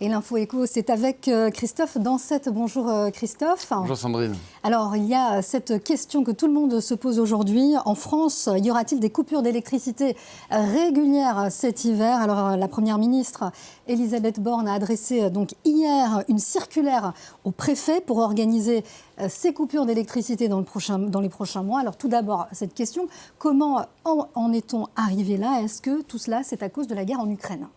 Et l'info écho, c'est avec Christophe Dansette. Bonjour Christophe. Bonjour Sandrine. Alors, il y a cette question que tout le monde se pose aujourd'hui. En France, y aura-t-il des coupures d'électricité régulières cet hiver? Alors, la Première ministre Elisabeth Borne a adressé donc hier une circulaire au préfet pour organiser ces coupures d'électricité dans les prochains mois. Alors, tout d'abord, cette question, comment en est-on arrivé là? Est-ce que tout cela, c'est à cause de la guerre en Ukraine?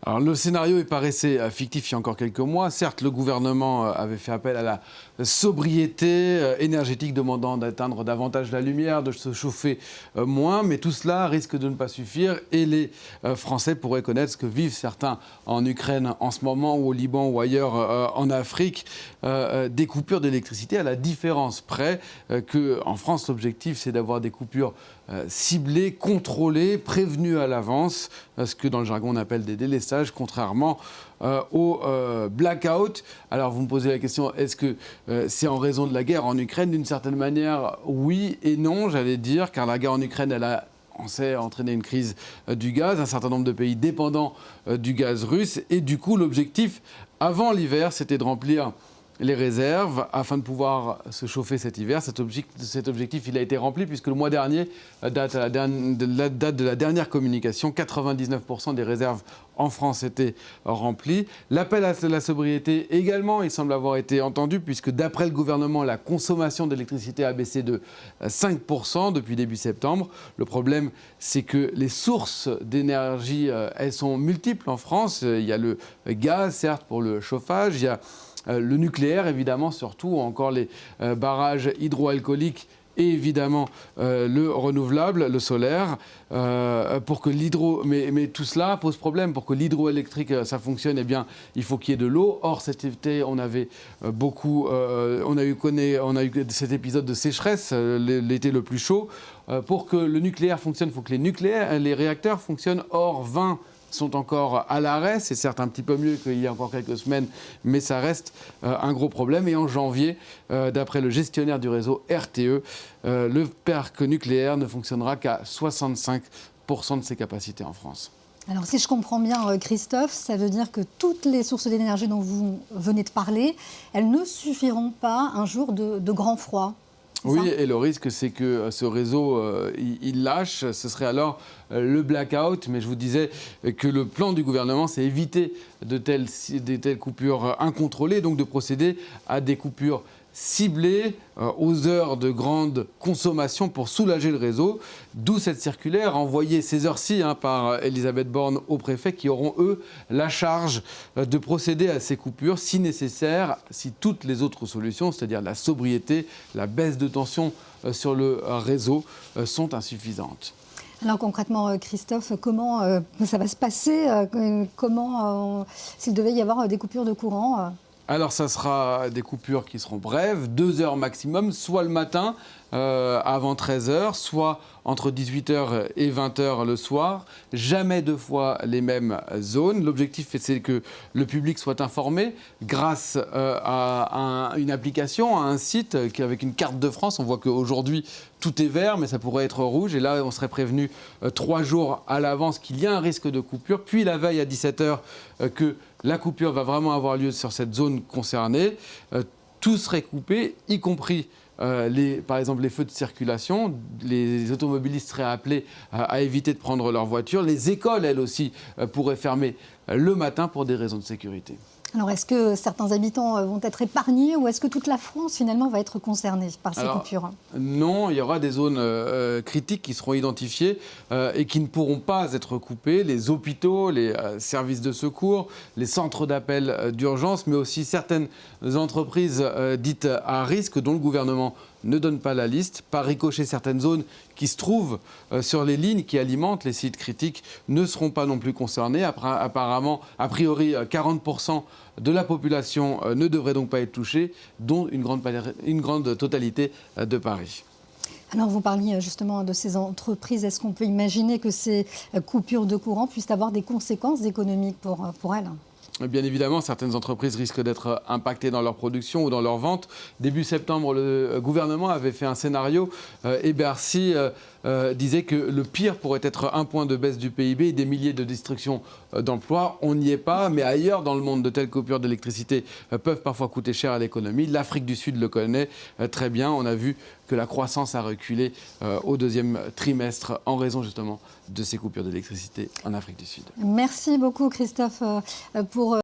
Alors, le scénario il paraissait fictif il y a encore quelques mois. Certes, le gouvernement avait fait appel à la sobriété énergétique, demandant d'atteindre davantage la lumière, de se chauffer moins, mais tout cela risque de ne pas suffire et les Français pourraient connaître ce que vivent certains en Ukraine en ce moment, ou au Liban ou ailleurs en Afrique, des coupures d'électricité, à la différence près qu'en France, l'objectif c'est d'avoir des coupures ciblées, contrôlées, prévenues à l'avance, ce que dans le jargon on appelle des délestages, contrairement au blackout. Alors vous me posez la question, est-ce que c'est en raison de la guerre en Ukraine? D'une certaine manière, oui et non, j'allais dire, car la guerre en Ukraine, on sait, entraîné une crise du gaz, un certain nombre de pays dépendants du gaz russe, et du coup l'objectif avant l'hiver, c'était de remplir les réserves afin de pouvoir se chauffer cet hiver. Cet objectif, il a été rempli puisque le mois dernier, date de la dernière communication, 99% des réserves en France étaient remplies. L'appel à la sobriété également, il semble avoir été entendu puisque d'après le gouvernement, la consommation d'électricité a baissé de 5% depuis début septembre. Le problème, c'est que les sources d'énergie, elles sont multiples en France. Il y a le gaz, certes, pour le chauffage, il y a le nucléaire, évidemment, surtout, encore les barrages hydroalcooliques et évidemment le renouvelable, le solaire, pour que mais tout cela pose problème. Pour que l'hydroélectrique, ça fonctionne, eh bien, il faut qu'il y ait de l'eau. Or, cet été, on avait on a eu cet épisode de sécheresse, l'été le plus chaud. Pour que le nucléaire fonctionne, il faut que les réacteurs fonctionnent. Or, 20 sont encore à l'arrêt, c'est certes un petit peu mieux qu'il y a encore quelques semaines, mais ça reste un gros problème. Et en janvier, d'après le gestionnaire du réseau RTE, le parc nucléaire ne fonctionnera qu'à 65% de ses capacités en France. Alors si je comprends bien Christophe, ça veut dire que toutes les sources d'énergie dont vous venez de parler, elles ne suffiront pas un jour de grand froid. Oui, et le risque, c'est que ce réseau, il lâche. Ce serait alors le blackout. Mais je vous disais que le plan du gouvernement, c'est éviter de telles coupures incontrôlées, donc de procéder à des coupures ciblées aux heures de grande consommation pour soulager le réseau. D'où cette circulaire envoyée ces heures-ci par Elisabeth Borne aux préfets qui auront, eux, la charge de procéder à ces coupures si nécessaire, si toutes les autres solutions, c'est-à-dire la sobriété, la baisse de tension sur le réseau, sont insuffisantes. Alors concrètement, Christophe, comment ça va se passer? S'il devait y avoir des coupures de courant Alors, ça sera des coupures qui seront brèves, 2 heures maximum, soit le matin avant 13 h, soit entre 18 h et 20 h le soir. Jamais 2 fois les mêmes zones. L'objectif, c'est que le public soit informé grâce à une application, à un site avec une carte de France. On voit qu'aujourd'hui, tout est vert, mais ça pourrait être rouge. Et là, on serait prévenu 3 jours à l'avance qu'il y a un risque de coupure. Puis la veille à 17 h, que la coupure va vraiment avoir lieu sur cette zone concernée. Tout serait coupé, y compris par exemple les feux de circulation. Les automobilistes seraient appelés à éviter de prendre leur voiture. Les écoles, elles aussi, pourraient fermer le matin pour des raisons de sécurité. Alors, est-ce que certains habitants vont être épargnés ou est-ce que toute la France, finalement, va être concernée par ces coupures? Non, il y aura des zones critiques qui seront identifiées et qui ne pourront pas être coupées. Les hôpitaux, les services de secours, les centres d'appel d'urgence, mais aussi certaines entreprises dites à risque dont le gouvernement ne donne pas la liste. Par ricochet, certaines zones qui se trouvent sur les lignes qui alimentent les sites critiques ne seront pas non plus concernées. Apparemment, a priori, 40% de la population ne devrait donc pas être touchée, dont une grande totalité de Paris. Alors, vous parliez justement de ces entreprises. Est-ce qu'on peut imaginer que ces coupures de courant puissent avoir des conséquences économiques pour elles ? Bien évidemment, certaines entreprises risquent d'être impactées dans leur production ou dans leur vente. Début septembre, le gouvernement avait fait un scénario et Bercy disait que le pire pourrait être 1 point de baisse du PIB et des milliers de destructions d'emplois. On n'y est pas, mais ailleurs dans le monde, de telles coupures d'électricité peuvent parfois coûter cher à l'économie. L'Afrique du Sud le connaît très bien. On a vu que la croissance a reculé au 2e trimestre en raison justement de ces coupures d'électricité en Afrique du Sud. Merci beaucoup Christophe pour